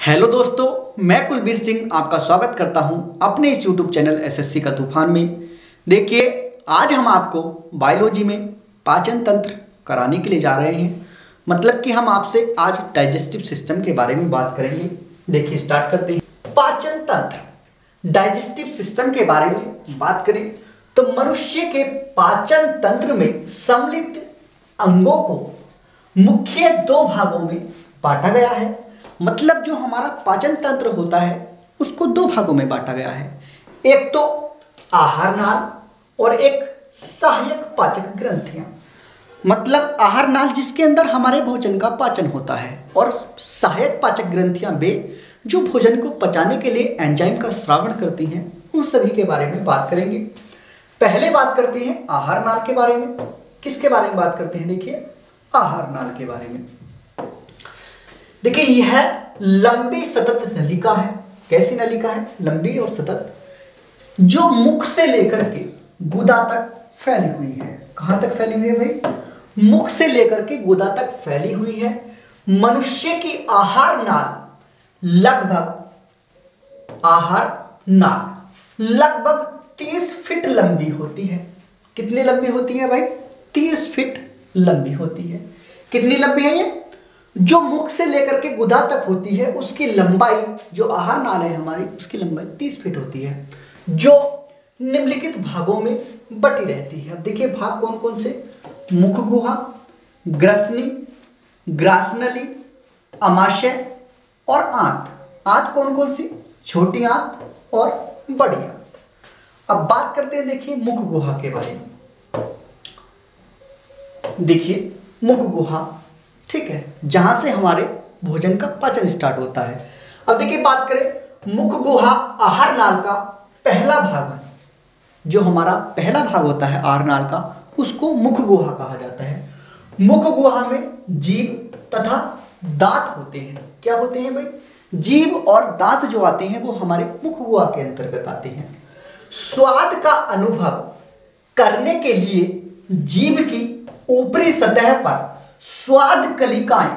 Hello दोस्तों, मैं कुलबीर सिंह आपका स्वागत करता हूं अपने इस यूट्यूब चैनल एसएससी का तूफान में। देखिए, आज हम आपको बायोलॉजी में पाचन तंत्र कराने के लिए जा रहे हैं। मतलब कि हम आपसे आज डाइजेस्टिव सिस्टम के बारे में बात करेंगे। देखिए, स्टार्ट करते हैं। पाचन तंत्र, डाइजेस्टिव सिस्टम के बारे में बात करें तो मनुष्य के पाचन तंत्र में सम्मिलित अंगों को मुख्य दो भागों में बांटा गया है। मतलब जो हमारा पाचन तंत्र होता है उसको दो भागों में बांटा गया है। एक तो आहार नाल और एक सहायक पाचक ग्रंथियां। मतलब आहार नाल जिसके अंदर हमारे भोजन का पाचन होता है, और सहायक पाचक ग्रंथियां वे जो भोजन को पचाने के लिए एंजाइम का स्रावण करती हैं। उन सभी के बारे में बात करेंगे। पहले बात करते हैं आहार नाल के बारे में। किसके बारे में बात करते हैं? देखिए, आहार नाल के बारे में। देखिए, यह लंबी सतत नलिका है। कैसी नलिका है? लंबी और सतत, जो मुख से लेकर के गुदा तक फैली हुई है। कहां तक फैली हुई है भाई? मुख से लेकर के गुदा तक फैली हुई है। मनुष्य की आहार नाल लगभग 30 फीट लंबी होती है। कितनी लंबी होती है भाई? 30 फीट लंबी होती है। कितनी लंबी है ये? जो मुख से लेकर के गुदा तक होती है उसकी लंबाई, जो आहार नाल है हमारी, उसकी लंबाई 30 फीट होती है, जो निम्नलिखित भागों में बटी रहती है। अब देखिए, भाग कौन कौन से? मुख गुहा, ग्रसनी, ग्रासनली, अमाशय और आंत। आंत कौन कौन सी? छोटी आंत और बड़ी आंत। अब बात करते हैं, देखिए, मुख गुहा के बारे में। देखिए, मुख गुहा, ठीक है, जहां से हमारे भोजन का पाचन स्टार्ट होता है। अब देखिए, बात करें मुख गुहा आहार नाल का पहला भाग है। जो हमारा पहला भाग होता है आहार नाल का, उसको मुख गुहा कहा जाता है। मुख गुहा में जीभ तथा दांत होते हैं। क्या होते हैं भाई? जीभ और दांत जो आते हैं वो हमारे मुख गुहा के अंतर्गत आते हैं। स्वाद का अनुभव करने के लिए जीभ की ऊपरी सतह पर स्वाद कलिकाएं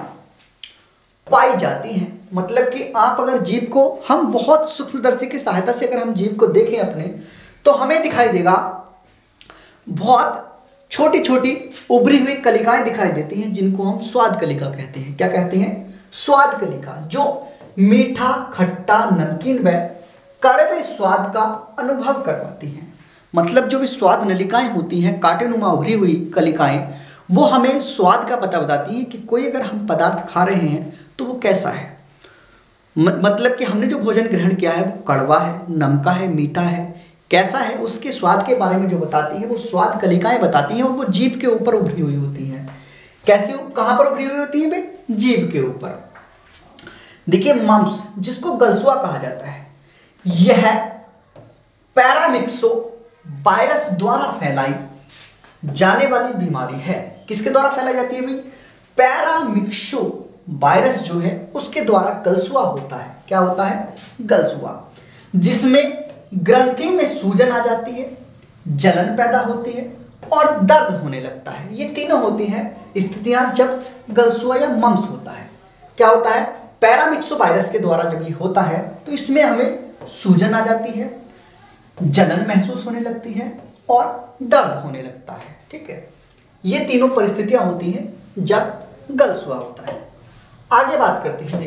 पाई जाती हैं। मतलब कि आप अगर जीभ को, हम बहुत सूक्ष्मदर्शी की सहायता से अगर हम जीभ को देखें अपने, तो हमें दिखाई देगा बहुत छोटी छोटी उभरी हुई कलिकाएं दिखाई देती हैं, जिनको हम स्वाद कलिका कहते हैं। क्या कहते हैं? स्वाद कलिका, जो मीठा, खट्टा, नमकीन व कड़वे स्वाद का अनुभव करवाती हैं। मतलब जो भी स्वाद नलिकाएं होती हैं, कांटेनुमा उभरी हुई कलिकाएं, वो हमें स्वाद का पता बताती है कि कोई अगर हम पदार्थ खा रहे हैं तो वो कैसा है। मतलब कि हमने जो भोजन ग्रहण किया है वो कड़वा है, नमका है, मीठा है, कैसा है, उसके स्वाद के बारे में जो बताती है वो स्वाद कलिकाएं बताती हैं। और वो जीभ के ऊपर उभरी हुई होती हैं। कैसे? कहां पर उभरी हुई होती है भाई? जीभ के ऊपर। देखिए, मम्स, जिसको गलसुआ कहा जाता है, यह पैरामिक्सो वायरस द्वारा फैलाई जाने वाली बीमारी है। किसके द्वारा फैलाई जाती है भाई? पैरामिक्सो वायरस जो है उसके द्वारा गलसुआ होता है। क्या होता है? गलसुआ, जिसमें ग्रंथि में सूजन आ जाती है, जलन पैदा होती है और दर्द होने लगता है। ये तीनों होती हैं स्थितियां जब गलसुआ या मम्स होता है। क्या होता है? पैरामिक्सो वायरस के द्वारा जब ये होता है तो इसमें हमें सूजन आ जाती है, जलन महसूस होने लगती है और दर्द होने लगता है। ठीक है, ये तीनों परिस्थितियां होती हैं जब गलसुआ होता है। आगे बात करते हैं।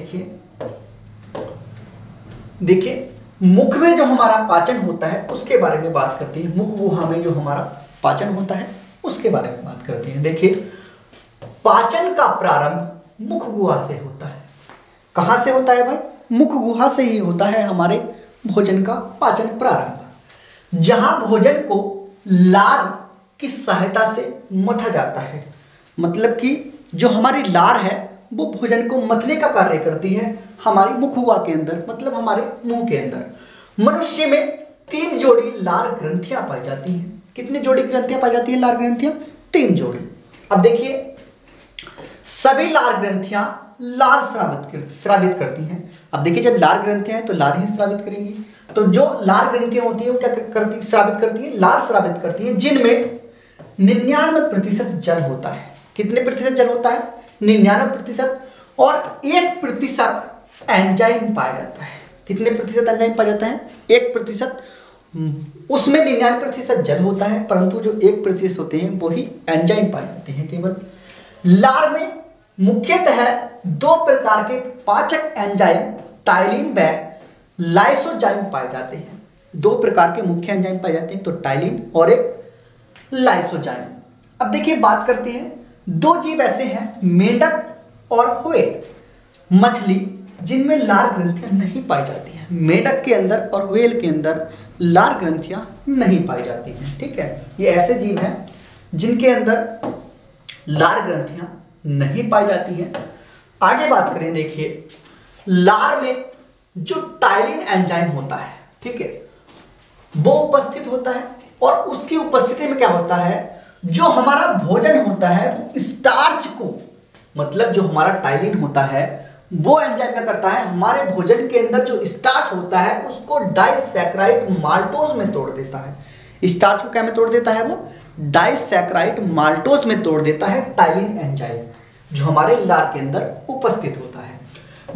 देखिए, मुख में जो हमारा पाचन होता है उसके बारे में बात करते हैं। मुख गुहा में जो हमारा पाचन होता है उसके बारे में बात करते हैं। देखिए, पाचन का प्रारंभ मुख गुहा से होता है। कहां से होता है भाई? मुख गुहा से ही होता है हमारे भोजन का पाचन प्रारंभ, जहां भोजन को लार की सहायता से मथा जाता है। मतलब कि जो हमारी लार है वो भोजन को मथने का कार्य करती है हमारी मुख गुहा के अंदर, मतलब हमारे मुंह के अंदर। मनुष्य में 3 जोड़ी लार ग्रंथियां पाई जाती हैं। कितनी जोड़ी ग्रंथियां पाई जाती है? लार ग्रंथियां 3 जोड़ी। अब देखिए, सभी लार ग्रंथियां लार स्रावित करती हैं। अब देखिए, जब लार ग्रंथियां हैं तो लार ही स्रावित करेंगी। तो जो लार ग्रंथियां होती है वो क्या करती? स्रावित करती है, लार स्रावित करती है, जिनमें 99% जल होता है। कितने प्रतिशत जल होता है? 99%। और 1% एंजाइम पाया जाता है। कितने प्रतिशत एंजाइम पाया जाता है? 1%। उसमें 99% जल होता है, परंतु जो 1% होते हैं वही एंजाइम पाए जाते हैं केवल। लार में मुख्यतः 2 प्रकार के पाचक एंजाइम टाइलिन व लाइसोजाइम पाए जाते हैं। 2 प्रकार के मुख्य एंजाइम पाए जाते हैं, तो टाइलिन और एक लाइसोजाइम। अब देखिए बात करते हैं, 2 जीव ऐसे हैं, मेंढक और व्हेल मछली, जिनमें लार ग्रंथियां नहीं पाई जाती हैं। मेंढक के अंदर और व्हेल के अंदर लार ग्रंथियां नहीं पाई जाती हैं। ठीक है, ये ऐसे जीव हैं जिनके अंदर लार ग्रंथियां नहीं पाई जाती हैं। आगे बात करें, देखिए लार में जो टाइलिन एंजाइम होता है, ठीक है, वो उपस्थित होता है, और उसकी उपस्थिति में क्या होता है, जो हमारा भोजन होता है वो स्टार्च को, मतलब जो हमारा टाइलिन होता है वो एंजाइम क्या करता है, हमारे भोजन के अंदर जो स्टार्च होता है उसको डाइसैकेराइड माल्टोज में तोड़ देता है। स्टार्च को क्या में तोड़ देता है, वो डाइसैकेराइड माल्टोज में तोड़ देता है टाइलिन एंजाइम, जो हमारे लार के अंदर उपस्थित होता है।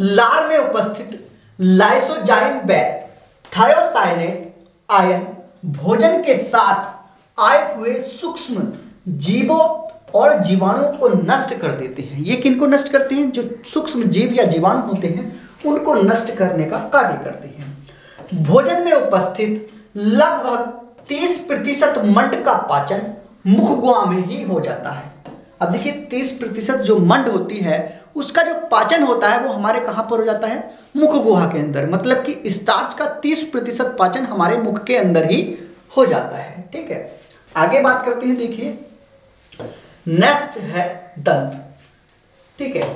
लार में उपस्थित लाइसोजाइम व थायोसाइनेट आयन भोजन के साथ आए हुए सूक्ष्म जीवों और जीवाणुओं को नष्ट कर देते हैं। ये किनको नष्ट करते हैं? जो सूक्ष्म जीव या जीवाणु होते हैं उनको नष्ट करने का कार्य करते हैं। भोजन में उपस्थित लगभग 30% मंड का पाचन मुखगुहा में ही हो जाता है। अब देखिए 30% जो मंड होती है उसका जो पाचन होता है वो हमारे कहाँ पर हो जाता है, मुखगुहा के अंदर। मतलब कि स्टार्च का 30% पाचन हमारे मुख के अंदर ही हो जाता है। ठीक है, आगे बात करते हैं, देखिए नेक्स्ट है दंत। ठीक है,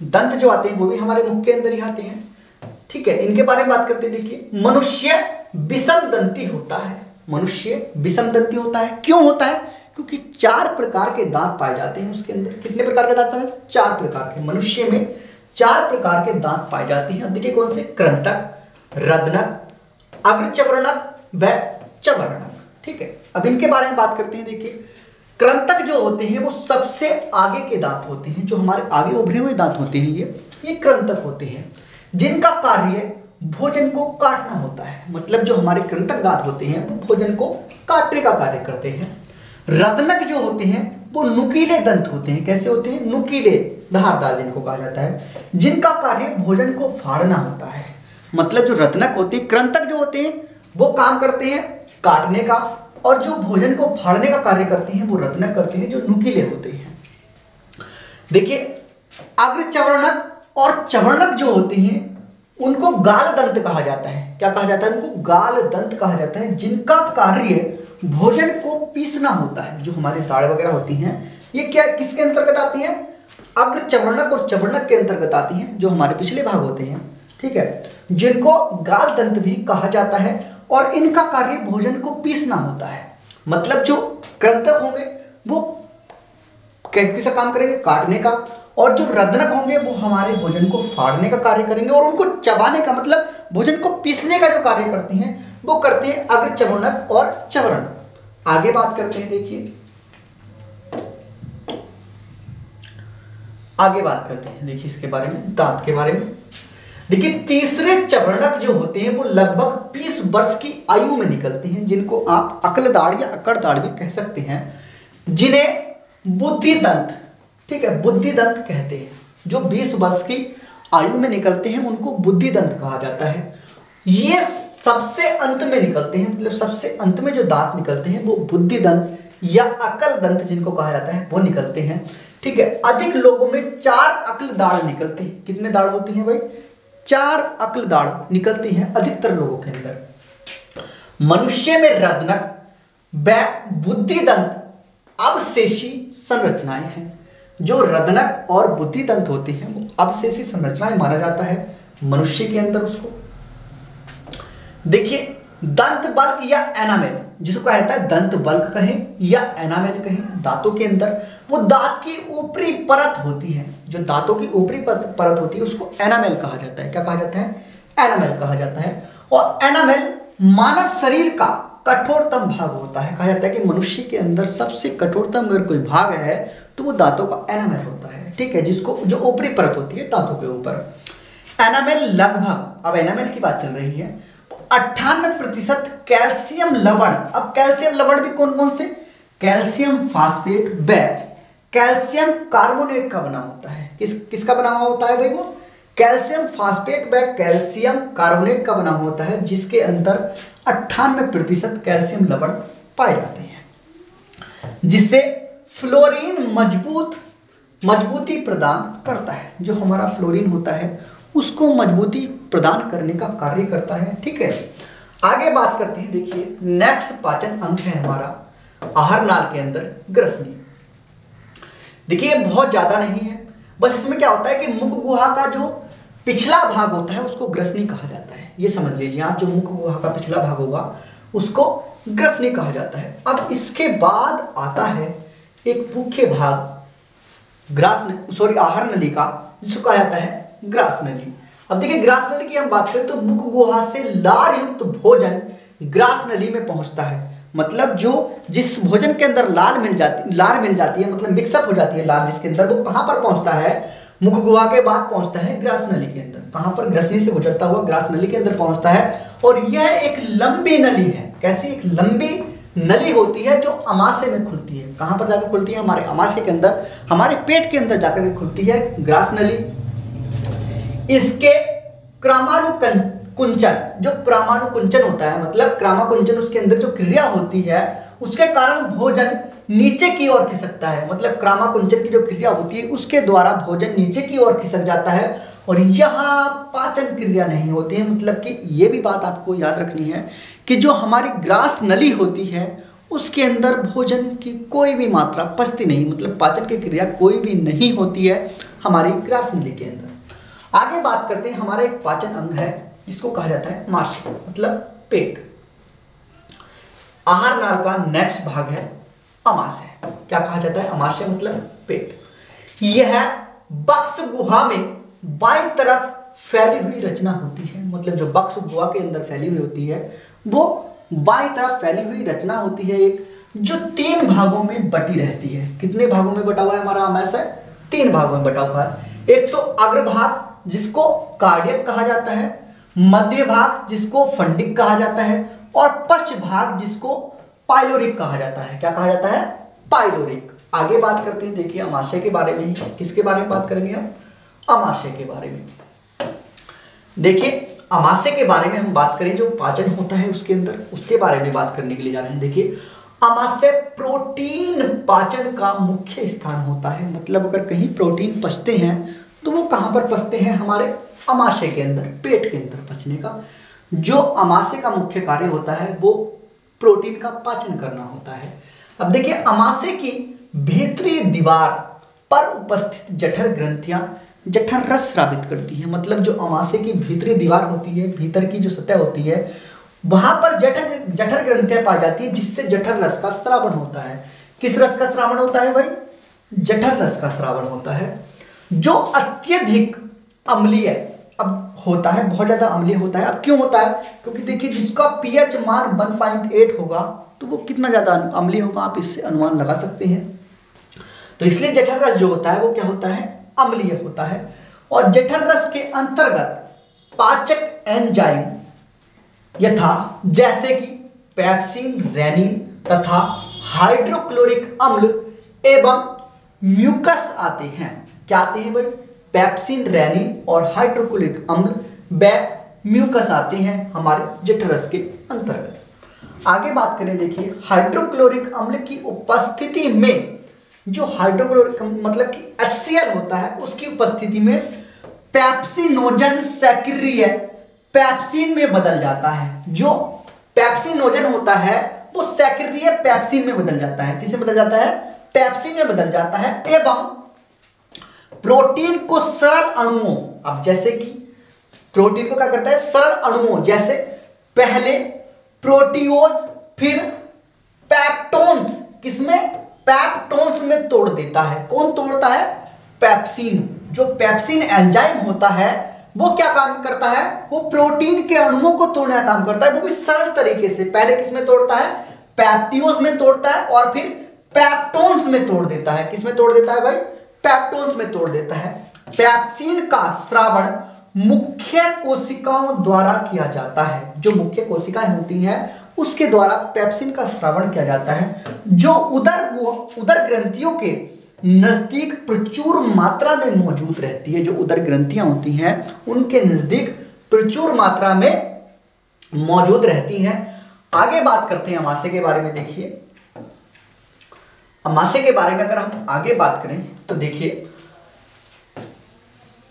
दंत जो आते हैं वो भी हमारे मुख के अंदर ही आते हैं। ठीक है, इनके बारे में बात करते हैं। देखिए मनुष्य विषम दंती होता है। मनुष्य विषम दंती होता है, क्यों होता है? क्योंकि 4 प्रकार के दांत पाए जाते हैं उसके अंदर। कितने प्रकार के दांत पाए जाते हैं? 4 प्रकार के। मनुष्य में 4 प्रकार के दांत पाए जाते हैं। अब देखिए कौन से? कृंतक, रदनक, अग्रचवर्णक व चवर्णक। ठीक है, अब इनके बारे में बात करते हैं। देखिए कृंतक जो होते हैं वो सबसे आगे के दांत होते हैं, जो हमारे आगे उभरे हुए दांत होते हैं ये कृंतक होते हैं, जिनका कार्य भोजन को काटना होता है। मतलब जो हमारे कृंतक दांत होते हैं वो भोजन को काटने का कार्य करते हैं। रदनक जो होते हैं वो नुकीले दंत होते हैं। कैसे होते हैं? नुकीले, धारदार जिनको कहा जाता है, जिनका कार्य भोजन को फाड़ना होता है। मतलब जो रत्नक होते हैं, कृंतक जो होते हैं वो काम करते हैं काटने का, और जो भोजन को फाड़ने का कार्य करते हैं वो रत्नक करते हैं, जो नुकीले होते हैं। देखिए अग्रचवर्णक और चवर्णक जो होते हैं उनको गाल दंत कहा जाता है। क्या कहा जाता है? उनको गाल दंत कहा जाता है, जिनका कार्य भोजन को पीसना होता है। जो हमारी दाढ़ वगैरह होती हैं ये क्या किसके अंतर्गत आती हैं? अग्रचवर्णक और चवर्णक के अंतर्गत आती हैं, जो हमारे पिछले भाग होते हैं। ठीक है, जिनको गाल दंत भी कहा जाता है, और इनका कार्य भोजन को पीसना होता है। मतलब जो कृंतक होंगे वो किसका काम करेंगे? काटने का, और जो रदनक होंगे वो हमारे भोजन को फाड़ने का कार्य करेंगे, और उनको चबाने का मतलब भोजन को पीसने का जो कार्य करते हैं वो करते हैं अग्रचवर्णक और चवर्णक। आगे बात करते हैं। देखिए आगे बात करते हैं, देखिए इसके बारे में, दांत के बारे में। देखिए तीसरे चवर्णक जो होते हैं वो लगभग 20 वर्ष की आयु में निकलते हैं, जिनको आप अकलदाढ़ या अकड़दाढ़ भी कह सकते हैं, जिन्हें बुद्धिदंत, ठीक है, बुद्धिदंत कहते हैं। जो 20 वर्ष की आयु में निकलते हैं उनको बुद्धिदंत कहा जाता है। ये सबसे अंत में निकलते हैं, मतलब सबसे अंत में जो दांत निकलते हैं वो बुद्धिदंत या अकल दंत जिनको कहा जाता है वो निकलते हैं। ठीक है, अधिक लोगों में 4 अकल दाढ़ निकलती है। कितने दाढ़ होती हैं भाई? 4 अकल दाढ़ निकलती हैं अधिकतर लोगों के अंदर। मनुष्य में रदनक व बुद्धिदंत अवशेषी संरचनाएं हैं। जो रदनक और बुद्धिदंत होते हैं वो अवशेषी संरचनाएं माना जाता है मनुष्य के अंदर उसको। देखिए दंत बल्क या एनामेल, जिसको कहता है दंत बल्क कहें या एनामेल कहें, दांतों के अंदर वो दांत की ऊपरी परत होती है। जो दांतों की ऊपरी परत होती है उसको एनामेल कहा जाता है। क्या कहा जाता है? एनामेल कहा जाता है। और एनामेल मानव शरीर का कठोरतम भाग होता है। कहा जाता है कि मनुष्य के अंदर सबसे कठोरतम अगर कोई भाग है तो वो दांतों का एनामेल होता है। ठीक है, जिसको जो ऊपरी परत होती है दांतों के ऊपर। एनामेल लगभग, अब एनामेल की बात चल रही है, 98% कैल्शियम लवण। अब कैल्शियम लवण भी कौन कौन से? कैल्शियम फास्फेट व कैल्शियम कार्बोनेट का बना होता है। किसका बना हुआ होता है भाई? वो कैल्शियम फास्फेट व कैल्शियम कार्बोनेट का बना होता है, जिसके अंदर 98% कैल्शियम लवण पाए जाते हैं, जिससे फ्लोरीन मजबूती प्रदान करता है। जो हमारा फ्लोरीन होता है उसको मजबूती प्रदान करने का कार्य करता है। ठीक है, आगे बात करते हैं। देखिए नेक्स्ट पाचन अंग है हमारा आहार नाल के अंदर ग्रसनी। देखिए बहुत ज्यादा नहीं है, बस इसमें क्या होता है कि मुख गुहा का जो पिछला भाग होता है उसको ग्रसनी कहा जाता है। ये समझ लीजिए आप, जो मुख गुहा का पिछला भाग होगा उसको ग्रसनी कहा जाता है। अब इसके बाद आता है एक मुख्य भाग आहार नली का, जिसको कहा जाता है ग्रास नली। अब देखिए ग्रास नली की हम बात करें तो मुख गुहा से लार युक्त भोजन ग्रास नली में पहुंचता है। मतलब जो जिस भोजन के अंदर लार मिल जाती है, मतलब मिक्सअप हो जाती है लार जिसके अंदर, वो कहां पर पहुंचता है? मुख गुहा के बाद पहुंचता है ग्रास नली के अंदर। कहां पर? ग्रसनी से गुजरता हुआ ग्रास नली के अंदर पहुंचता है। और यह एक लंबी नली है। कैसी? एक लंबी नली होती है जो अमाशय में खुलती है। कहां पर जाकर खुलती है? हमारे अमाशय के अंदर, हमारे पेट के अंदर जाकर के खुलती है ग्रास नली। इसके क्रामानुकुंचन, जो क्रामानुकुंचन होता है, मतलब क्रामाकुंचन उसके अंदर जो क्रिया होती है उसके कारण भोजन नीचे की ओर खिसकता है। मतलब क्रामाकुंचन की जो क्रिया होती है उसके द्वारा भोजन नीचे की ओर खिसक जाता है और यहाँ पाचन क्रिया नहीं होती है। मतलब कि ये भी बात आपको याद रखनी है कि जो हमारी ग्रास नली होती है उसके अंदर भोजन की कोई भी मात्रा पचती नहीं, मतलब पाचन की क्रिया कोई भी नहीं होती है हमारी ग्रास नली के अंदर। आगे बात करते हैं, हमारा एक पाचन अंग है जिसको कहा जाता है अमाशय, मतलब पेट। आहार नाल का नेक्स्ट भाग है अमाशय। क्या कहा जाता है? अमाशय मतलब पेट। यह बक्स गुहा में बाईं तरफ फैली हुई रचना होती है। मतलब जो बक्स गुहा के अंदर फैली हुई होती है वो बाईं तरफ फैली हुई रचना होती है, एक जो 3 भागों में बटी रहती है। कितने भागों में बटा हुआ है हमारा अमाशय? 3 भागों में बटा हुआ है। एक तो अग्रभाग जिसको कार्डियक कहा जाता है, मध्य भाग जिसको फंडिक कहा जाता है और पश्च भाग जिसको पाइलोरिक कहा जाता है। क्या कहा जाता है? पाइलोरिक। आगे बात करते हैं, देखिए अमाशय के बारे में ही। किसके बारे में बात करेंगे हम? अमाशय के बारे में। देखिए अमाशय के बारे में हम बात करें, जो पाचन होता है उसके अंदर, उसके बारे में बात करने के लिए जा रहे हैं। देखिए अमाशय प्रोटीन पाचन का मुख्य स्थान होता है। मतलब अगर कहीं प्रोटीन पचते हैं तो वो कहां पर पचते हैं? हमारे अमाशय के अंदर, पेट के अंदर पचने का जो अमाशय का मुख्य कार्य होता है वो प्रोटीन का पाचन करना होता है। अब देखिए अमाशय की भीतरी दीवार पर उपस्थित जठर ग्रंथियां जठर रस स्रावित करती है। मतलब जो अमाशय की भीतरी दीवार होती है, भीतर की जो सतह होती है, वहां पर जठर ग्रंथियां पाई जाती है, जिससे जठर रस का स्रावण होता है। किस रस का स्रावण होता है भाई? जठर रस का स्रावण होता है, जो अत्यधिक अम्लीय अब होता है, बहुत ज्यादा अम्लीय होता है। अब क्यों होता है? क्योंकि देखिए जिसका पीएच मान 1.8 होगा तो वो कितना ज्यादा अम्लीय होगा, आप इससे अनुमान लगा सकते हैं। तो इसलिए जठर रस जो होता है वो क्या होता है? अम्लीय होता है। और जठर रस के अंतर्गत पाचक एंजाइम यथा जैसे कि पेप्सिन, रेनिन तथा हाइड्रोक्लोरिक अम्ल एवं म्यूकस आते हैं। क्या आते हैं भाई? पेप्सिन, रेनिन और हाइड्रोक्लोरिक अम्ल व म्यूकस आते हैं हमारे जठर रस के अंतर्गत। आगे बात करें, देखिए हाइड्रोक्लोरिक अम्ल की उपस्थिति में, जो हाइड्रोक्लोरिक मतलब कि HCl होता है उसकी उपस्थिति में पेप्सिनोजन सक्रिय पेप्सिन में बदल जाता है। जो पेप्सिनोजन होता है वो सक्रिय पेप्सिन में बदल जाता है। किसमें बदल जाता है? पेप्सिन में बदल जाता है एवं प्रोटीन को सरल अणुओं, अब जैसे कि प्रोटीन को क्या करता है? सरल अणुओं, जैसे पहले प्रोटियोज फिर पेप्टोन्स, किसमें? पेप्टोन्स में तोड़ देता है। कौन तोड़ता है? पेप्सिन। जो पेप्सिन एंजाइम होता है वो क्या काम करता है? वो प्रोटीन के अणुओं को तोड़ने का काम करता है, वो भी सरल तरीके से। पहले किसमें तोड़ता है? पेप्टियोज में तोड़ता है और फिर पेप्टोन्स में तोड़ देता है। किसमें तोड़ देता है भाई? पेप्टोन्स में तोड़ देता है। पेप्सिन का स्रावण मुख्य कोशिकाओं द्वारा किया जाता है। जो मुख्य कोशिकाएं होती हैं उसके द्वारा पेप्सिन का स्रावण किया जाता है, जो उदर ग्रंथियों के नजदीक प्रचुर मात्रा में मौजूद रहती है। जो उदर ग्रंथियां होती हैं उनके नजदीक प्रचुर मात्रा में मौजूद रहती हैं। आगे बात करते हैं अमाशय के बारे में। देखिए अमाशय के बारे में अगर हम आगे बात करें तो देखिए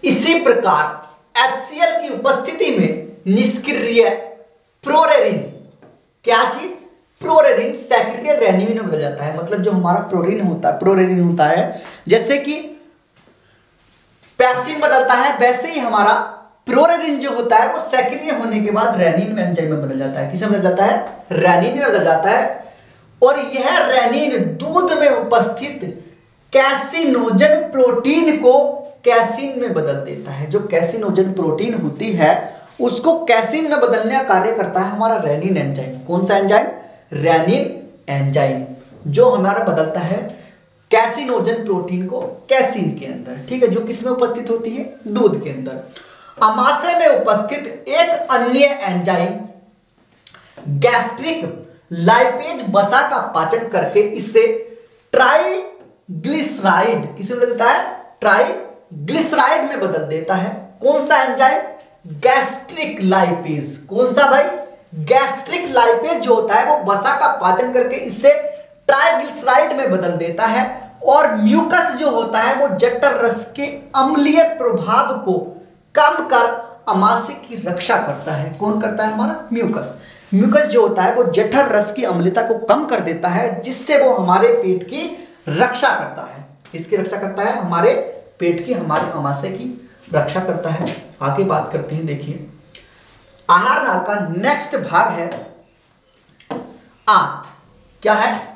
इसी प्रकार HCl की उपस्थिति में निष्क्रिय प्रोरेरिन, क्या चीज, प्रोरेरिन सक्रिय रेनिन में बदल जाता है। मतलब जो हमारा प्रोरेरिन होता है, जैसे कि पेप्सिन बदलता है वैसे ही हमारा प्रोरेरिन जो होता है वो सक्रिय होने के बाद रेनिन में एंजाइम में बदल जाता है। किसमें बदल जाता है? रेनिन में बदल जाता है। और यह रेनिन दूध में उपस्थित कैसिनोजन प्रोटीन को कैसीन में बदल देता है। जो कैसिनोजन प्रोटीन होती है उसको कैसीन में बदलने का कार्य करता है हमारा रेनिन एंजाइम। कौन सा एंजाइम? रेनिन एंजाइम, जो हमारा बदलता है कैसिनोजन प्रोटीन को कैसीन के अंदर। ठीक है, जो किसमें उपस्थित होती है? दूध के अंदर। अमाशय में उपस्थित एक अन्य एंजाइम गैस्ट्रिक लाइपेज वसा का पाचन करके इससे ट्राइग्लिसराइड, किसे बदलता है? ट्राइग्लिसराइड में बदल देता है। कौन सा एंजाइम? Gastric lipase. कौन सा भाई? गैस्ट्रिक लाइपेज जो होता है वो वसा का पाचन करके इससे ट्राइग्लिसराइड में बदल देता है। और म्यूकस जो होता है वो जठर रस के अम्लीय प्रभाव को कम कर अमाशय की रक्षा करता है। कौन करता है? हमारा म्यूकस। म्यूकस जो होता है वो जठर रस की अम्लता को कम कर देता है, जिससे वो हमारे पेट की रक्षा करता है। इसकी रक्षा करता है? हमारे पेट की, हमारे अमाशय की रक्षा करता है। आगे बात करते हैं। देखिए आहार नाल का नेक्स्ट भाग है आंत। क्या है?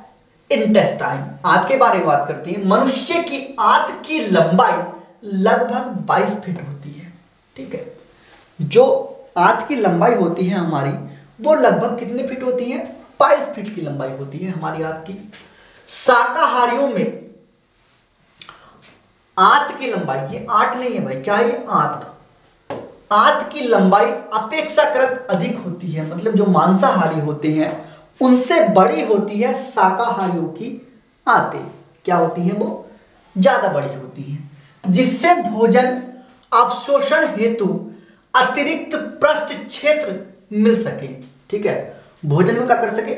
इंटेस्टाइन। आंत के बारे में बात करते हैं। मनुष्य की आंत की लंबाई लगभग 22 फीट होती है। ठीक है, जो आंत की लंबाई होती है हमारी वो लगभग कितने फीट होती है? 22 फीट की लंबाई होती है हमारी आंत की। शाकाहारियों में आंत की लंबाई, ये आंत नहीं है भाई, क्या है ये? आंत की लंबाई अपेक्षाकृत अधिक होती है। मतलब जो मांसाहारी होते हैं उनसे बड़ी होती है शाकाहारियों की आंतें। क्या होती हैं? वो ज्यादा बड़ी होती हैं, जिससे भोजन अवशोषण हेतु अतिरिक्त पृष्ठ क्षेत्र मिल सके। ठीक है, भोजन में क्या कर सके?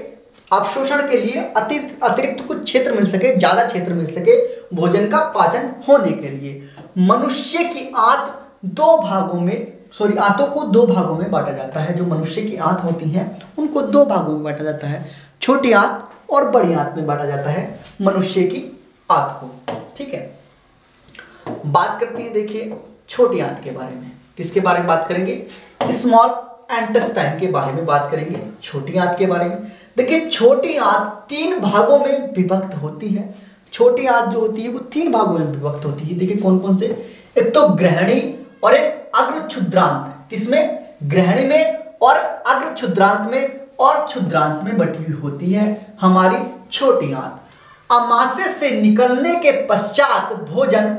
अवशोषण के लिए अतिरिक्त कुछ क्षेत्र मिल सके, ज्यादा क्षेत्र मिल सके भोजन का पाचन होने के लिए। मनुष्य की आंत आंतों को दो भागों में बांटा जाता है। जो मनुष्य की आंत होती हैं उनको दो भागों में बांटा जाता है, छोटी आंत और बड़ी आंत में बांटा जाता है मनुष्य की आंत को। ठीक है, बात करते हैं देखिए छोटी आंत के बारे में। किसके बारे में बात करेंगे? स्मॉल इंटेस्टाइन के बारे में बात करेंगे, छोटी आंत के बारे में। देखिए छोटी आंत 3 भागों में विभक्त होती है। छोटी आंत जो होती है वो 3 भागों में विभक्त होती है। देखिए कौन कौन से? एक तो ग्रहणी और एक अग्र क्षुद्रांत। किसमें? ग्रहणी में और अग्र क्षुद्रांत में, और क्षुद्रांत में बटी हुई होती है हमारी छोटी आंत। अमाशय से निकलने के पश्चात भोजन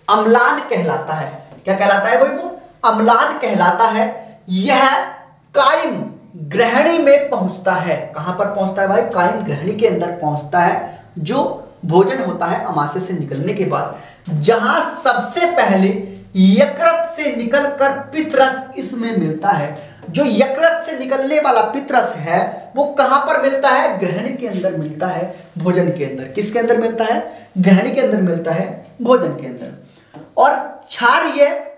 अम्लान कहलाता है। क्या कहलाता है भाई? वो अम्लान कहलाता है। यह कायम ग्रहणी में पहुंचता है। कहां पर पहुंचता है भाई? कायम ग्रहणी के अंदर पहुंचता है, जो भोजन होता है अमाशय से निकलने के बाद, जहां सबसे पहले यकृत से निकलकर पित्तरस इसमें मिलता है। जो यकृत से निकलने वाला पित्तरस है वो कहां पर मिलता है? ग्रहणी के अंदर मिलता है, भोजन के अंदर। किसके अंदर मिलता है? ग्रहणी के अंदर मिलता है, भोजन के अंदर। और क्षारीय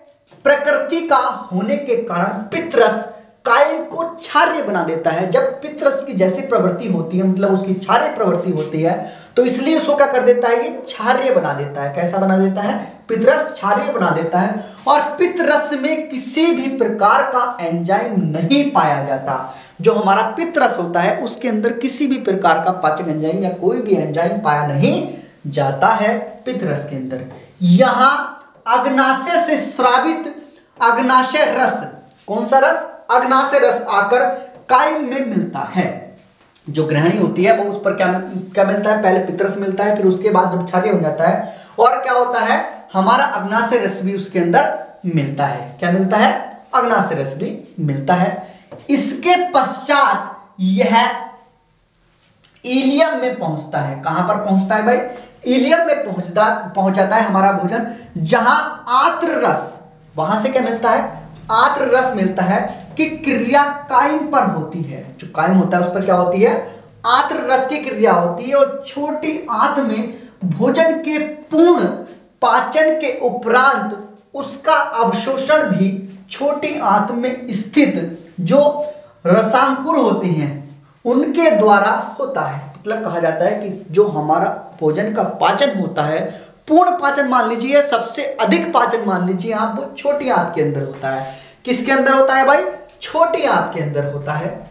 प्रकृति का होने के कारण पित्तरस कायम को क्षार्य बना देता है। जब पित्तरस की जैसी प्रवृत्ति होती है, मतलब उसकी क्षार्य प्रवृत्ति होती है, तो इसलिए उसको क्या कर देता है? ये क्षार्य बना देता है। कैसा बना देता है? पित्तरस क्षार्य बना देता है। और पित्तरस में किसी भी प्रकार का एंजाइम नहीं पाया जाता। जो हमारा पित्तरस होता है उसके अंदर किसी भी प्रकार का पाचक एंजाइम या कोई भी एंजाइम पाया नहीं जाता है पित्तरस के अंदर। यहां अग्नाशय से स्रावित अग्नाशय रस, कौन सा रस? अग्नाशय रस आकर कायम में मिलता है। जो ग्रहणी होती है वो उस पर क्या मिलता है? पहले पित्तरस मिलता है, फिर उसके बाद जब क्षार्य हो जाता है और क्या होता है? हमारा अग्नाशय रस भी उसके अंदर मिलता है। क्या मिलता है? अग्नाशय रस भी मिलता है। इसके पश्चात यह इलियम में पहुंचता है। कहां पर पहुंचता है भाई? इलियम में पहुंच जाता है हमारा भोजन, जहां आत्र रस, वहां से क्या मिलता है? आत्र रस मिलता है कि क्रिया कायम पर होती है। जो कायम होता है उस पर क्या होती है? आत्र रस की क्रिया होती है। और छोटी आंत में भोजन के पूर्ण पाचन के उपरांत उसका अवशोषण भी छोटी आंत में स्थित जो रसांकुर होते हैं उनके द्वारा होता है। मतलब कहा जाता है कि जो हमारा भोजन का पाचन होता है, पूर्ण पाचन मान लीजिए, सबसे अधिक पाचन मान लीजिए आप, वो छोटी आंत के अंदर होता है। किसके अंदर होता है भाई? छोटी आंत के अंदर होता है।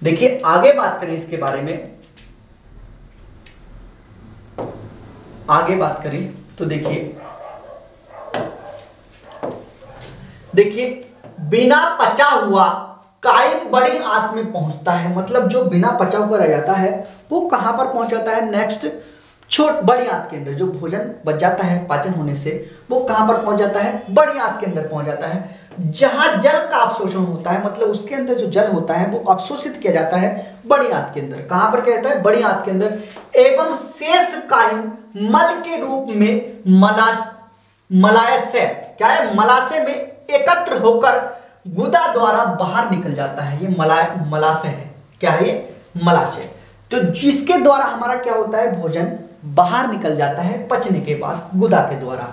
देखिए आगे बात करें इसके बारे में, आगे बात करें तो देखिए बिना पचा हुआ कायम बड़ी आंत में पहुंचता है। मतलब जो बिना पचा हुआ रह जाता है वो कहां पर पहुंच जाता है? नेक्स्ट बड़ी आंत के अंदर। जो भोजन बच जाता है पाचन होने से वो कहां पर पहुंच जाता है? बड़ी आंत के अंदर पहुंच जाता है, जहां जल का अवशोषण होता है। मतलब उसके अंदर जो जल होता है वो अवशोषित किया जाता है बड़ी आंत के अंदर। कहां पर क्या होता है? बड़ी आंत के अंदर। एवं शेष कायम मल के रूप में मलाशय, क्या है? मलाशय में एकत्र होकर गुदा द्वारा बाहर निकल जाता है। ये मलाशय है। क्या है ये? मलाशय। तो जिसके द्वारा हमारा क्या होता है? भोजन बाहर निकल जाता है पचने के बाद गुदा के द्वारा।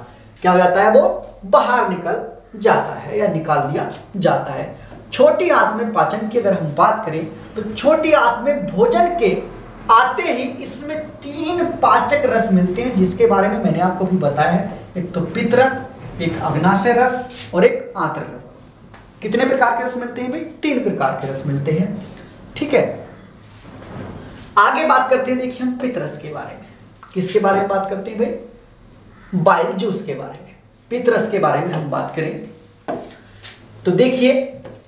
क्या हो जाता है? वो बाहर निकल जाता है या निकाल दिया जाता है। छोटी आंत में पाचन की अगर हम बात करें तो छोटी आंत में भोजन के आते ही इसमें 3 पाचक रस मिलते हैं, जिसके बारे में मैंने आपको भी बताया है। एक तो पित्त रस, एक अग्नाशय रस और एक आंत्र रस। कितने प्रकार के रस मिलते हैं भाई? 3 प्रकार के रस मिलते हैं। ठीक है, आगे बात करते हैं देखिए हम पित्त रस के बारे में। किसके बारे में बात करते हैं भाई? बाइल जूस के बारे में। पित्त रस के बारे में हम बात करें तो देखिए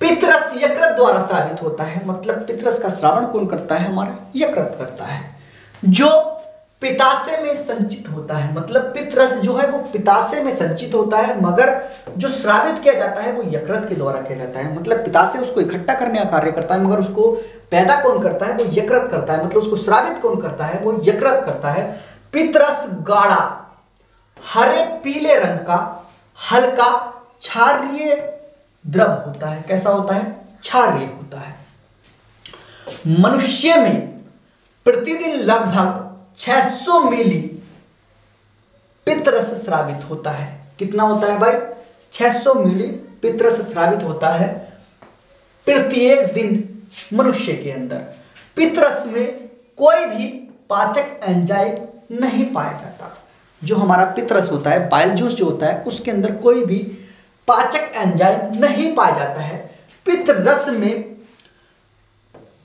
पित्त रस यकृत द्वारा स्रावित होता है। मतलब पित्त रस का स्रावण कौन करता है? हमारा यकृत करता है, जो पित्ताशय में संचित होता है। मतलब पित्त रस जो है वो पित्ताशय में संचित होता है, मगर जो स्रावित किया जाता है वो यकृत के द्वारा किया जाता है। मतलब पित्ताशय उसको इकट्ठा करने का कार्य करता है, मगर उसको पैदा कौन करता है? वो यकृत करता है। मतलब उसको स्रावित कौन करता है? वो यकृत करता है। पित्त रस गाढ़ा हरे पीले रंग का हल्का क्षारीय द्रव होता है। कैसा होता है? क्षारीय होता है। मनुष्य में प्रतिदिन लगभग 600 मिली पित्त रस स्रावित होता है। कितना होता है भाई? 600 मिली पित्त रस स्रावित होता है प्रत्येक दिन मनुष्य के अंदर। पित्त रस में कोई भी पाचक एंजाइम नहीं पाया जाता। जो हमारा पित्त रस होता है, बाइल जूस जो होता है, उसके अंदर कोई भी पाचक एंजाइम नहीं पाया जाता है। पित्त रस में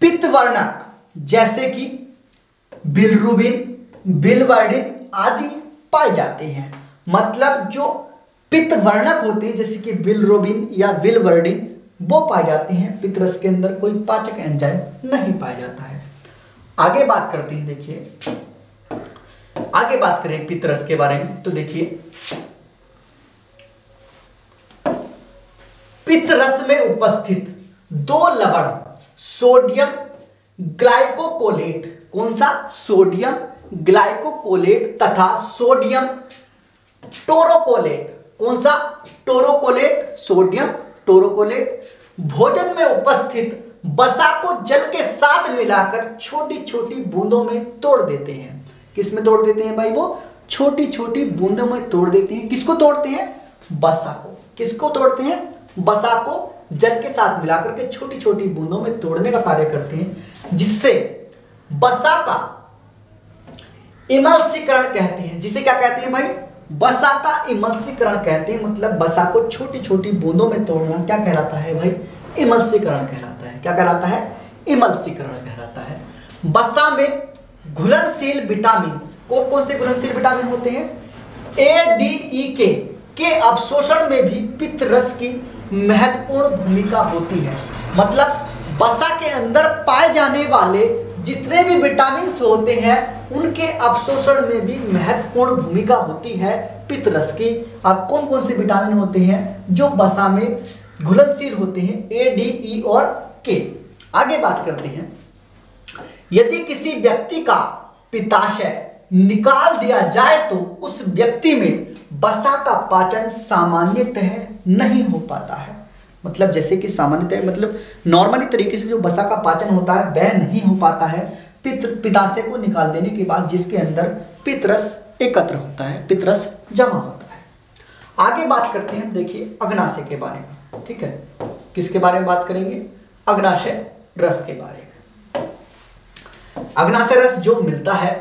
पित्तवर्णक जैसे कि बिलिरुबिन, बिलिवर्डिन आदि पाए जाते हैं। मतलब जो पित्तवर्णक होते हैं जैसे कि बिलिरुबिन या बिलिवर्डिन वो पाए जाते हैं। पित्त रस के अंदर कोई पाचक एंजाइम नहीं पाया जाता है। आगे बात करते हैं, देखिए आगे बात करें पित्त रस के बारे में तो देखिए पित्त रस में उपस्थित 2 लवण सोडियम ग्लाइकोकोलेट, कौन सा? सोडियम ग्लाइकोकोलेट तथा सोडियम टोरोकोलेट। कौन सा? टोरोकोलेट, सोडियम टोरोकोलेट भोजन में उपस्थित वसा को जल के साथ मिलाकर छोटी छोटी बूंदों में तोड़ देते हैं। किस में तोड़ देते हैं भाई? वो छोटी छोटी बूंदों में तोड़ देते हैं। किसको तोड़ते हैं? वसा को। किसको तोड़ते हैं? वसा को जल के साथ मिलाकर के छोटी छोटी बूंदों में तोड़ने का कार्य करते हैं, जिससे वसा का इमल्सीकरण कहते हैं। जिसे क्या कहते हैं भाई? वसा का इमल्सीकरण कहते हैं। मतलब वसा को छोटी छोटी बूंदों में तोड़ना क्या कहलाता है भाई? इमल्सीकरण कहलाता है। क्या कहलाता है? इमल्सीकरण कहलाता है। वसा में घुलनशील विटामिन, कौन से घुलनशील विटामिन होते हैं? ए, डी, ई के अवशोषण में भी पित्त रस की महत्वपूर्ण भूमिका होती है। मतलब वसा के अंदर पाए जाने वाले जितने भी विटामिन होते हैं उनके अवशोषण में भी महत्वपूर्ण भूमिका होती है पित्तरस की। अब कौन कौन से विटामिन होते हैं जो वसा में घुलनशील होते हैं? ए, डी, ई और के। आगे बात करते हैं, यदि किसी व्यक्ति का पित्ताशय निकाल दिया जाए तो उस व्यक्ति में वसा का पाचन सामान्यतः नहीं हो पाता है। मतलब जैसे कि सामान्यतः मतलब नॉर्मली तरीके से जो वसा का पाचन होता है वह नहीं हो पाता है पित्ताशय को निकाल देने के बाद, जिसके अंदर पित्तरस एकत्र होता है, पित्तरस जमा होता है। आगे बात करते हैं, देखिए अग्नाशय के बारे में। ठीक है, किसके बारे में बात करेंगे? अग्नाशय रस के बारे में। अग्नाशय रस जो मिलता है,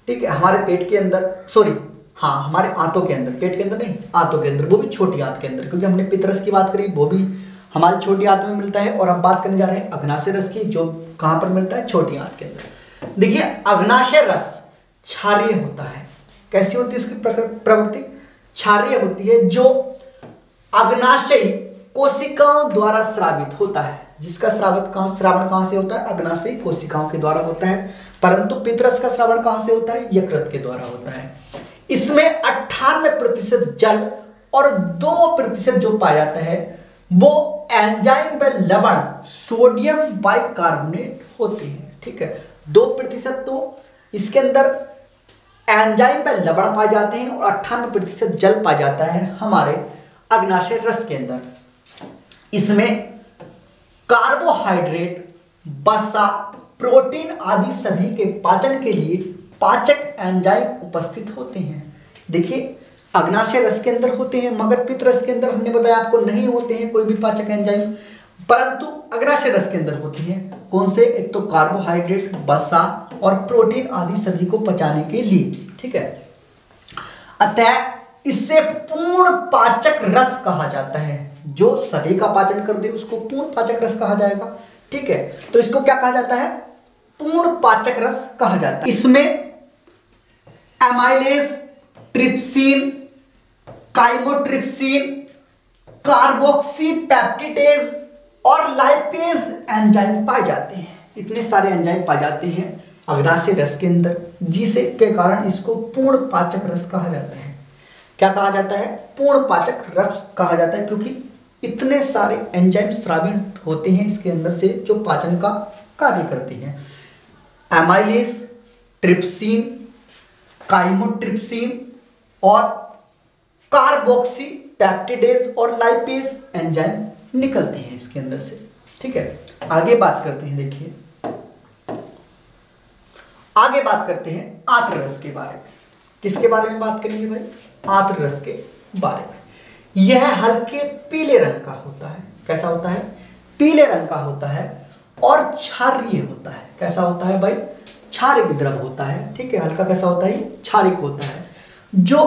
ठीक है, हमारे पेट के अंदर, सॉरी हाँ हमारे आंतों के अंदर, पेट के अंदर नहीं, आंतों के अंदर, वो भी छोटी आंत के अंदर, क्योंकि हमने पित्तरस की बात करी वो भी हमारी छोटी आंत में मिलता है, और अब बात करने जा रहे हैं अग्नाशय रस की, जो कहां पर मिलता है? छोटी आंत के अंदर। देखिए अग्नाशय रस क्षारीय होता है। कैसी होती है उसकी प्रवृत्ति? क्षारीय होती है, जो अग्नाशयी कोशिकाओं द्वारा स्रावित होता है। जिसका श्रावण कहां से होता है? अग्नाशयी कोशिकाओं के द्वारा होता है। परंतु पित्तरस का श्रावण कहां से होता है? यकृत के द्वारा होता है। इसमें 98% जल और 2% जो पाया जाता है वो एंजाइम व लवण सोडियम बाइकार्बोनेट होते हैं। ठीक है, 2% तो इसके अंदर एंजाइम व लवण पाए जाते हैं और 98% जल पाया जाता है हमारे अग्नाशय रस के अंदर। इसमें कार्बोहाइड्रेट, वसा, प्रोटीन आदि सभी के पाचन के लिए पाचक एंजाइम उपस्थित होते हैं। देखिए अग्नाशय रस के अंदर होते हैं, मगर पित्तरस के अंदर हमने बताया आपको नहीं होते हैं कोई भी पाचक एंजाइम, परंतु अग्नाशय रस के अंदर होती हैं। कौन से? एक तो कार्बोहाइड्रेट, वसा और प्रोटीन आदि सभी को पचाने के लिए। ठीक है, अतः इससे पूर्ण पाचक रस कहा जाता है। जो सभी का पाचन कर दे उसको पूर्ण पाचक रस कहा जाएगा। ठीक है, तो इसको क्या कहा जाता है? पूर्ण पाचक रस कहा जाता है। इसमें amylase, trypsin, chymotrypsin, carboxy peptidase और लाइपेज एंजाइम पाए जाते हैं। इतने सारे एंजाइम पाए जाते हैं अग्नाशय रस के अंदर, जिसे के कारण इसको पूर्ण पाचक रस कहा जाता है। क्या कहा जाता है? पूर्ण पाचक रस कहा जाता है, क्योंकि इतने सारे एंजाइम स्रावित होते हैं इसके अंदर से जो पाचन का कार्य करते हैं। एमाइलेज, ट्रिप्सिन, काइमोट्रिप्सिन और कार्बोक्सी पेप्टिडेज और लाइपेज एंजाइम निकलते हैं इसके अंदर से। ठीक है, आगे बात करते हैं। देखिए आगे बात करते हैं आंत्र रस के बारे में। किसके बारे में बात करेंगे भाई? आंत्र रस के बारे में। यह हल्के पीले रंग का होता है। कैसा होता है? पीले रंग का होता है और क्षारीय होता है। कैसा होता है भाई? क्षारिक द्रव होता है। ठीक है, हल्का कैसा होता है? क्षारिक होता है, जो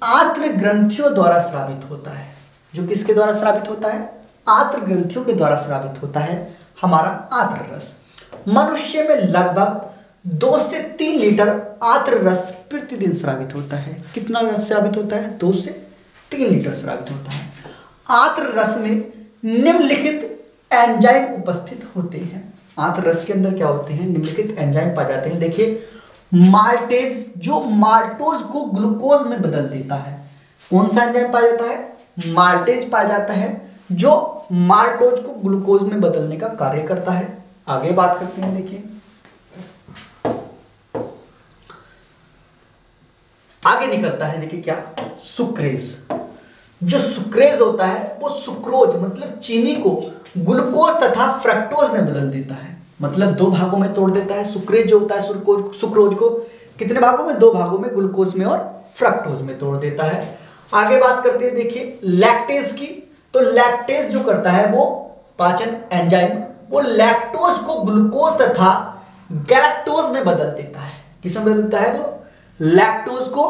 आंत्र ग्रंथियों द्वारा स्रावित होता है। जो किसके द्वारा स्रावित होता है? आंत्र ग्रंथियों के द्वारा स्रावित होता है हमारा आंत्र रस। मनुष्य में लगभग 2 से 3 लीटर आंत्र रस प्रतिदिन स्रावित होता है। कितना रस स्रावित होता है? 2 से 3 लीटर स्रावित होता है। आंत्र रस में निम्नलिखित एंजाइम उपस्थित होते हैं। आंत्र रस के अंदर क्या होते हैं? निम्नलिखित एंजाइम पाए जाते हैं। देखिए माल्टेज, जो माल्टोज को ग्लूकोज में बदल देता है। कौन सा एंजाइम पाया जाता है? माल्टेज पाया जाता है, जो माल्टोज को ग्लूकोज में बदलने का कार्य करता है। आगे बात करते हैं। देखिए आगे निकलता है, देखिए क्या? सुक्रेज। जो सुक्रेज होता है वो सुक्रोज मतलब चीनी को ग्लूकोज तथा फ्रक्टोज में बदल देता है। मतलब 2 भागों में तोड़ देता है। सुक्रेज जो होता है सुक्रोज को कितने भागों में? 2 भागों में, ग्लूकोज में और फ्रक्टोज में तोड़ देता है। आगे बात करते हैं देखिए लैक्टेज की। तो लैक्टेज जो करता है वो पाचन एंजाइम, वो लैक्टोज को ग्लूकोज तथा गैलेक्टोज में बदल देता है। किसमें बदल देता है? वो लैक्टोज को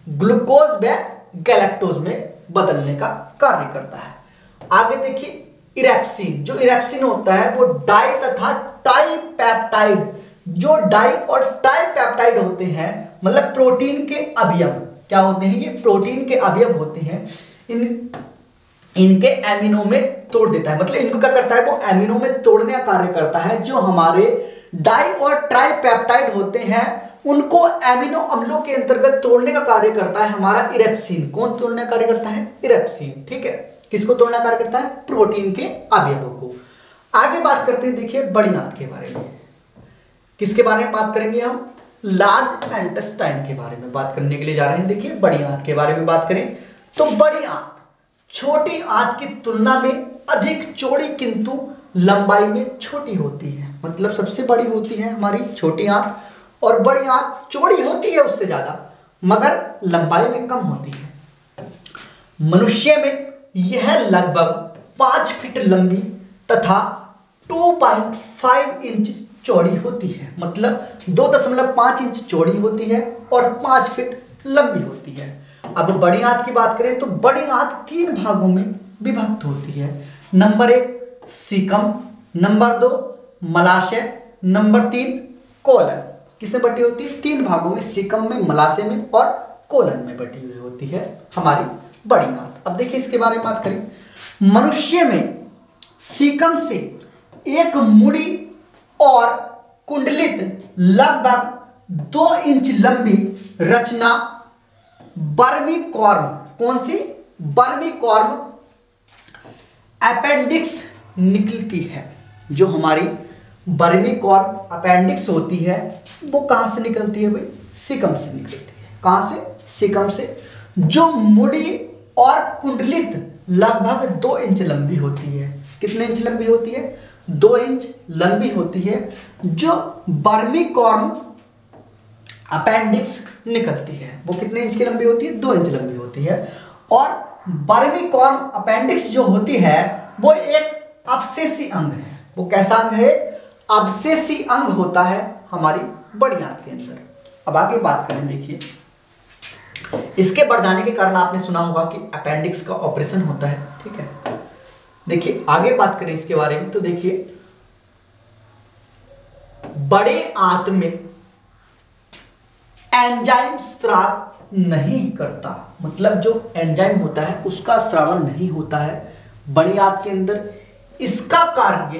ग्लूकोज व गैलेक्टोज में बदलने का कार्य करता है। आगे देखिए इरेप्सिन। जो इरेप्सिन होता है वो डाई तथा टाई पेप्टाइड, जो डाई और टाई पेप्टाइड होते हैं, मतलब प्रोटीन के अवयव। क्या होते हैं? ये प्रोटीन के अवयव होते हैं। इनके एमिनो में तोड़ देता है। मतलब इनको क्या करता है? वो एमिनो में तोड़ने का कार्य करता है, जो हमारे डाई और ट्राई पेप्टाइड होते हैं उनको एमिनो अम्लों के अंतर्गत तोड़ने का कार्य करता है हमारा इरेप्सिन। कौन तोड़ने का कार्य करता है? इरेप्सिन। ठीक है, किसको तोड़ने का कार्य करता है? प्रोटीन के अवयवों को। आगे बात करते हैं, देखिए बड़ी आंत के बारे में। किसके बारे में बात करेंगे हम? लार्ज इंटेस्टाइन के बारे में बात करने के लिए जा रहे हैं। देखिए बड़ी आंत के बारे में बात करें तो बड़ी आंत छोटी आंत की तुलना में अधिक चौड़ी किंतु लंबाई में छोटी होती है। मतलब सबसे बड़ी होती है हमारी छोटी आंत और बड़ी आंत चौड़ी होती है उससे ज्यादा, मगर लंबाई में कम होती है। मनुष्य में यह लगभग 5 फीट लंबी तथा 2.5 इंच चौड़ी होती है। मतलब 2.5 इंच चौड़ी होती है और 5 फीट लंबी होती है। अब बड़ी आंत की बात करें तो बड़ी आंत 3 भागों में विभक्त होती है। नंबर 1 सीकम, नंबर 2 मलाशय, नंबर 3 कोलन। किसमें बटी होती है? 3 भागों में, सीकम में, मलाशय में और कोलन में बटी हुई होती है हमारी बड़ी आंत। अब देखिए इसके बारे में बात करें। मनुष्य में सीकम से एक मुड़ी और कुंडलित लगभग 2 इंच लंबी रचना बर्मीकॉर्म, कौन सी? बर्मीकॉर्म अपेंडिक्स निकलती है। जो हमारी बर्मीकॉर्म अपेंडिक्स होती है वो कहां से निकलती है भाई? सीकम से निकलती है। कहां से? सीकम से। जो मुड़ी और कुंडलित लगभग 2 इंच लंबी होती है। कितने इंच लंबी होती है? 2 इंच लंबी होती है। जो बर्मीकॉर्म अपेंडिक्स निकलती है वो कितने इंच की लंबी होती है? 2 इंच लंबी होती है। और बर्मीकॉर्म अपेंडिक्स जो होती है वो एक अवशेषी अंग है। वो कैसा अंग है? अवशेषी अंग होता है हमारी बड़ी आंत के अंदर। अब आगे बात करें, देखिए इसके बढ़ जाने के कारण आपने सुना होगा कि अपेंडिक्स का ऑपरेशन होता है। ठीक है, देखिए आगे बात करें इसके बारे में तो देखिए बड़े आंत में एंजाइम स्राव नहीं करता। मतलब जो एंजाइम होता है उसका स्रावन नहीं होता है बड़ी आंत के अंदर। इसका कार्य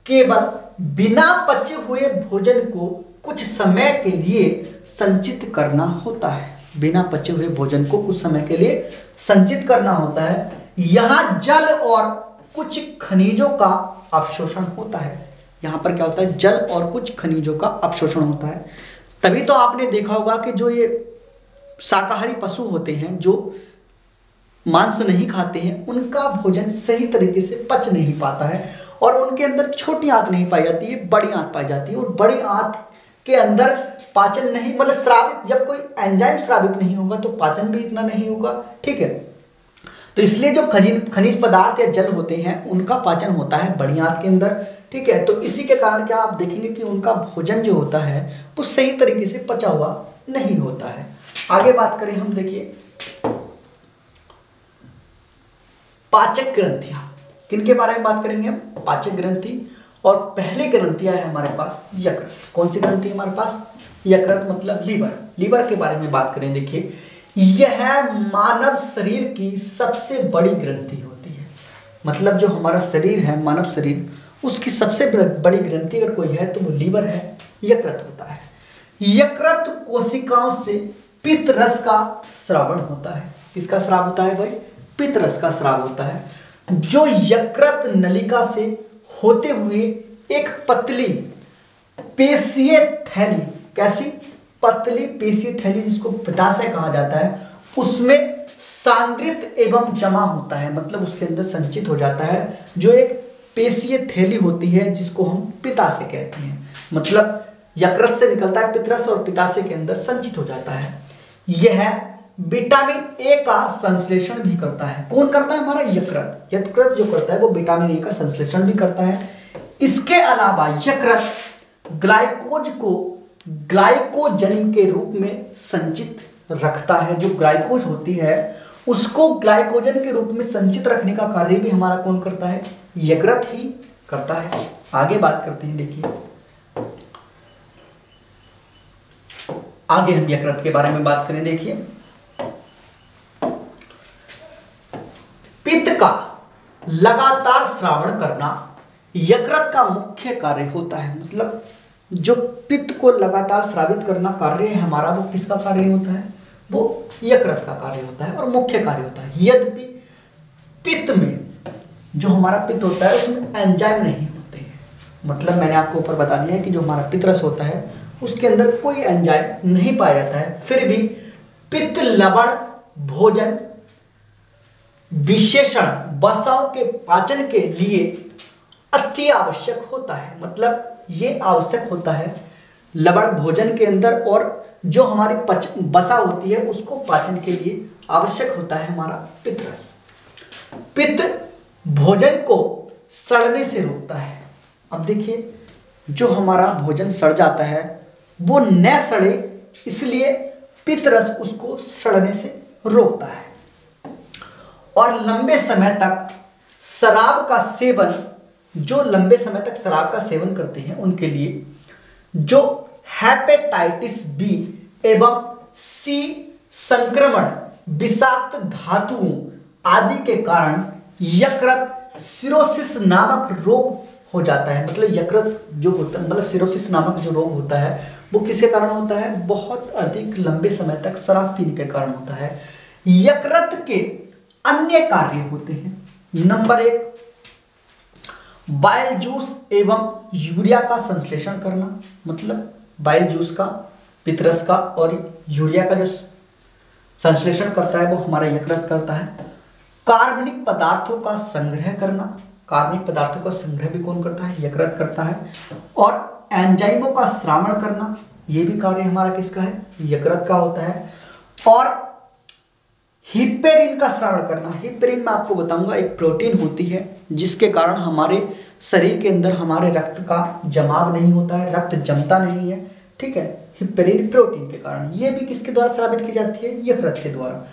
केवल बिना पचे हुए भोजन को कुछ समय के लिए संचित करना होता है। बिना पचे हुए भोजन को कुछ समय के लिए संचित करना होता है। यहां जल और कुछ खनिजों का अवशोषण होता है। यहां पर क्या होता है? जल और कुछ खनिजों का अवशोषण होता है। तभी तो आपने देखा होगा कि जो ये शाकाहारी पशु होते हैं जो मांस नहीं खाते हैं उनका भोजन सही तरीके से पच नहीं पाता है और उनके अंदर छोटी आंत नहीं पाई जाती है, बड़ी आंत पाई जाती है। और बड़ी आंत के अंदर पाचन नहीं, मतलब स्रावित, जब कोई एंजाइम स्रावित नहीं होगा तो पाचन भी इतना नहीं होगा। ठीक है, तो इसलिए जो खनिज पदार्थ या जल होते हैं उनका पाचन होता है बड़ी आंत के अंदर। ठीक है, तो इसी के कारण क्या आप देखेंगे कि उनका भोजन जो होता है वो सही तरीके से पचा हुआ नहीं होता है। आगे बात करें हम, देखिए पाचक ग्रंथियां, किनके बारे में बात करेंगे हम? पाचक ग्रंथि। और पहली ग्रंथियां है हमारे पास यकृत। कौन सी ग्रंथि है हमारे पास? यकृत, मतलब लीवर। लीवर के बारे में बात करें, देखिए यह मानव शरीर की सबसे बड़ी ग्रंथि होती है। मतलब जो हमारा शरीर है, मानव शरीर, उसकी सबसे बड़ी ग्रंथि अगर कोई है तो वो लीवर है, यकृत होता है। यकृत कोशिकाओं से पित्त रस का स्रावन होता है। किसका स्राव होता है भाई? पित्त रस का स्राव होता है, जो यकृत नलिका से होते हुए एक पतली पेशीय थैली, कैसी? पतली पेशीय थैली जिसको पित्ताशय कहा जाता है, उसमें सांद्रित एवं जमा होता है। मतलब उसके अंदर संचित हो जाता है, जो एक पेशीय थैली होती है जिसको हम पित्ताशय कहते हैं। मतलब यकृत से निकलता है पित्त रस और पित्ताशय के अंदर संचित हो जाता है। यह विटामिन ए का संश्लेषण भी करता है। कौन करता है? हमारा यकृत। यकृत जो करता है वो विटामिन ए का संश्लेषण भी करता है। इसके अलावा यकृत ग्लाइकोज को ग्लाइकोजन के रूप में संचित रखता है। जो ग्लाइकोज होती है उसको ग्लाइकोजन के रूप में संचित रखने का कार्य भी हमारा कौन करता है? यकृत ही करता है। आगे बात करते हैं, देखिए आगे हम यकृत के बारे में बात करें। देखिए पित्त का लगातार श्रावण करना यकृत का मुख्य कार्य होता है। मतलब जो पित्त को लगातार स्रावित करना कार्य है हमारा, वो किसका कार्य होता है? वो यकृत का कार्य होता है और मुख्य कार्य होता है। यद्यपि पित्त में जो हमारा पित्त होता है उसमें एंजाइम नहीं होते हैं, मतलब मैंने आपको ऊपर बता दिया है कि जो हमारा पित्तरस होता है उसके अंदर कोई एंजाइम नहीं पाया जाता है, फिर भी पित्त लवण भोजन विशेषण वसाओं के पाचन के लिए अति आवश्यक होता है। मतलब ये आवश्यक होता है लवण भोजन के अंदर, और जो हमारी वसा होती है उसको पाचन के लिए आवश्यक होता है हमारा पित्तरस। पित्त भोजन को सड़ने से रोकता है। अब देखिए, जो हमारा भोजन सड़ जाता है वो न सड़े, इसलिए पित्तरस उसको सड़ने से रोकता है। और लंबे समय तक शराब का सेवन, जो लंबे समय तक शराब का सेवन करते हैं उनके लिए जो हेपेटाइटिस बी एवं सी संक्रमण, विषाक्त धातुओं आदि के कारण यकृत सिरोसिस नामक रोग हो जाता है। मतलब यकृत जो होता है, मतलब सिरोसिस नामक जो रोग होता है वो किसके कारण होता है? बहुत अधिक लंबे समय तक शराब पीने के कारण होता है। यकृत के अन्य कार्य होते हैं। नंबर 1, बाइल जूस एवं यूरिया का संश्लेषण करना, मतलब बाइल जूस का, पित्तरस का और यूरिया का जो संश्लेषण करता है वो हमारा यकृत करता है। कार्बनिक पदार्थों का संग्रह करना, कार्बनिक पदार्थों का संग्रह भी कौन करता है? यकृत करता है। और एंजाइमों का श्रावण करना, ये भी कार्य हमारा किसका है? यकृत का होता है। और हिपेरिन का श्रावण करना, हिपेरिन मैं आपको बताऊंगा एक प्रोटीन होती है जिसके कारण हमारे शरीर के अंदर हमारे रक्त का जमाव नहीं होता है, रक्त जमता नहीं है, ठीक है। हिपेरिन प्रोटीन के कारण, ये भी किसके द्वारा स्रावित की जाती है? यकृत के द्वारा।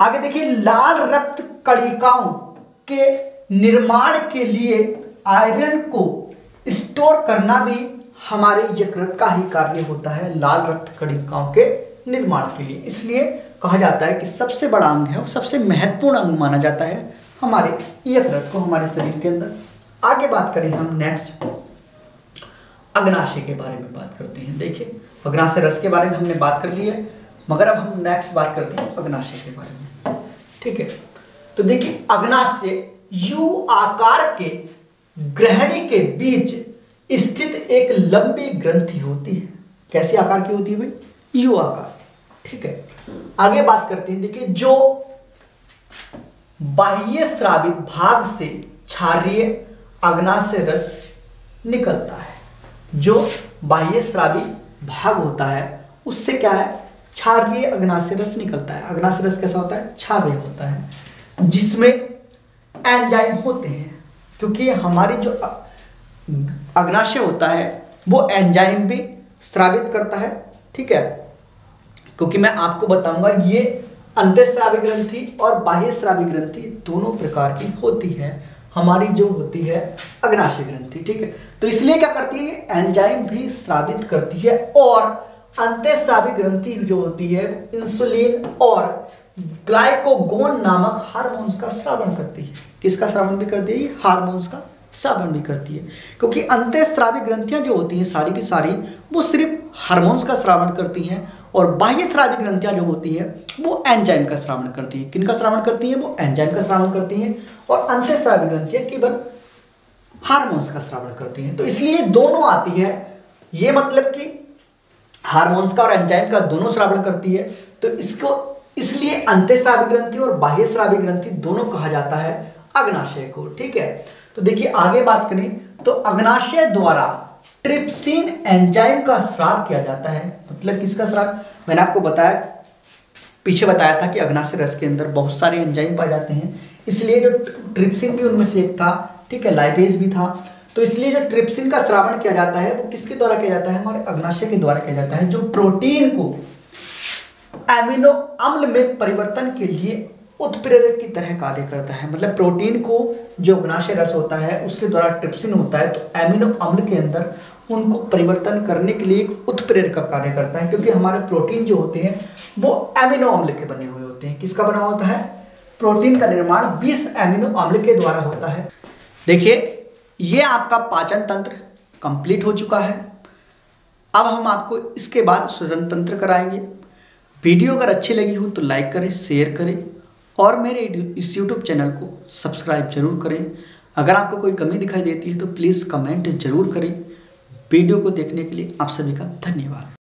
आगे देखिए, लाल रक्त कणिकाओं के निर्माण के लिए आयरन को स्टोर करना भी हमारे यकृत का ही कार्य होता है, लाल रक्त कणिकाओं के निर्माण के लिए। इसलिए कहा जाता है कि सबसे बड़ा अंग है और सबसे महत्वपूर्ण अंग माना जाता है हमारे यकृत को हमारे शरीर के अंदर। आगे बात करें हम नेक्स्ट अग्नाशय के बारे में बात करते हैं। देखिए, अग्नाशय रस के बारे में हमने बात कर ली है, मगर अब हम नेक्स्ट बात करते हैं अग्नाशय के बारे में, ठीक है। तो देखिए, अग्नाशय यू आकार के ग्रहणी के बीच स्थित एक लंबी ग्रंथि होती है। कैसे आकार की होती है भाई? यू आकार, ठीक है। आगे बात करते हैं, देखिए, जो बाह्य स्रावी भाग से क्षारीय अग्नाशय रस निकलता है, जो बाह्य स्रावी भाग होता है उससे क्या है? क्षारीय अग्नाशय रस निकलता है। अग्नाशय रस कैसा होता है? क्षारीय होता है, जिसमें एंजाइम होते हैं, क्योंकि हमारी जो अग्नाशय होता है वो एंजाइम भी स्रावित करता है, ठीक है। क्योंकि मैं आपको बताऊंगा ये अंतःस्रावी ग्रंथि और बाह्य स्रावी ग्रंथि दोनों प्रकार की होती है, हमारी जो होती है अग्नाशय ग्रंथि, ठीक है। तो इसलिए क्या करती है? एंजाइम भी स्रावित करती है। और अंतःस्रावी ग्रंथि जो होती है इंसुलिन और ग्लाइकोगोन नामक हार्मोन्स का स्रावण करती है। किसका स्रावण भी करती है? हार्मोन्स का श्रावण भी करती है, क्योंकि अंतःस्रावी ग्रंथियां जो होती हैं सारी की सारी वो सिर्फ हार्मोन्स का श्रावण करती हैं, और बाह्य स्रावी ग्रंथियां जो होती है वो एंजाइम का श्रावण करती है। किनका श्रावण करती है? वो एंजाइम का श्रावण करती हैं। और अंतःस्रावी ग्रंथियां केवल हार्मोन्स का श्रावण करती हैं। तो इसलिए दोनों आती है, ये मतलब कि हार्मोन्स का और एंजाइम का दोनों श्रावण करती है। तो इसको इसलिए अंतःस्रावी ग्रंथि और बाह्य स्रावी ग्रंथि दोनों कहा जाता है अग्नाशय को, ठीक है। तो देखिए, आगे बात करें तो अग्नाशय द्वारा ट्रिप्सिन एंजाइम का स्राव किया जाता है। मतलब किसका स्राव? मैंने आपको बताया, पीछे बताया था कि अग्नाशय रस के अंदर बहुत सारे एंजाइम पाए जाते हैं, इसलिए जो ट्रिप्सिन भी उनमें से एक था, ठीक है, लाइपेज भी था। तो इसलिए जो ट्रिप्सिन का श्रावण किया जाता है वो किसके द्वारा किया जाता है? हमारे अग्नाशय के द्वारा किया जाता है, जो प्रोटीन को एमिनो अम्ल में परिवर्तन के लिए उत्प्रेरक की तरह कार्य करता है। मतलब प्रोटीन को जो अग्नाशय रस होता है उसके द्वारा ट्रिप्सिन होता है, तो एमिनो अम्ल के अंदर उनको परिवर्तन करने के लिए एक उत्प्रेरक का कार्य करता है, क्योंकि हमारे प्रोटीन जो होते हैं वो एमिनो अम्ल के बने हुए होते हैं। किसका बना होता है? प्रोटीन का निर्माण 20 एमिनो अम्ल के द्वारा होता है। देखिए, ये आपका पाचन तंत्र कंप्लीट हो चुका है। अब हम आपको इसके बाद श्वसन तंत्र कराएंगे। वीडियो अगर अच्छी लगी हो तो लाइक करें, शेयर करें और मेरे इस यूट्यूब चैनल को सब्सक्राइब जरूर करें। अगर आपको कोई कमी दिखाई देती है तो प्लीज़ कमेंट जरूर करें। वीडियो को देखने के लिए आप सभी का धन्यवाद।